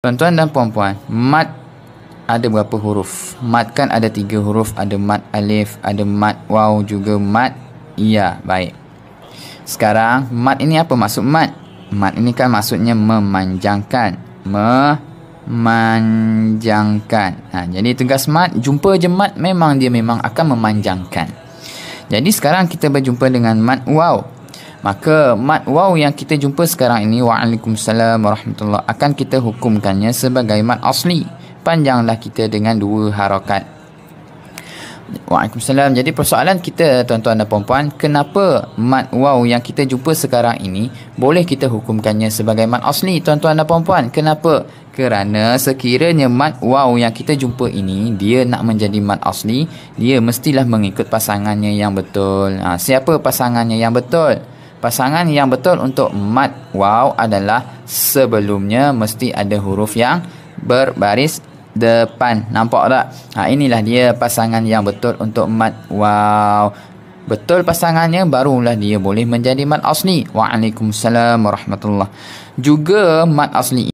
Tuan-tuan dan puan-puan, mat ada berapa huruf? Mat kan ada 3 huruf. Ada mat alif, ada mat waw, juga mat ya. Baik. Sekarang, mat ini apa maksud mat? Mat ini kan maksudnya memanjangkan. Memanjangkan. Jadi tugas mat, jumpa je mat, memang dia akan memanjangkan. Jadi sekarang kita berjumpa dengan mat waw. Maka mat waw yang kita jumpa sekarang ini, waalaikumsalam warahmatullahi, akan kita hukumkannya sebagai mat asli. Panjanglah kita dengan 2 harakat. Waalaikumsalam. Jadi persoalan kita, tuan-tuan dan puan-puan, kenapa mat waw yang kita jumpa sekarang ini boleh kita hukumkannya sebagai mat asli, tuan-tuan dan puan-puan? Kenapa? Kerana sekiranya mat waw yang kita jumpa ini dia nak menjadi mat asli, dia mestilah mengikut pasangannya yang betul. Siapa pasangannya yang betul? Pasangan yang betul untuk mat waw adalah sebelumnya mesti ada huruf yang berbaris depan. Nampak tak? Inilah dia pasangan yang betul untuk mat waw. Betul pasangannya, barulah dia boleh menjadi mat asli. Waalaikumsalam warahmatullahi. Juga mat asli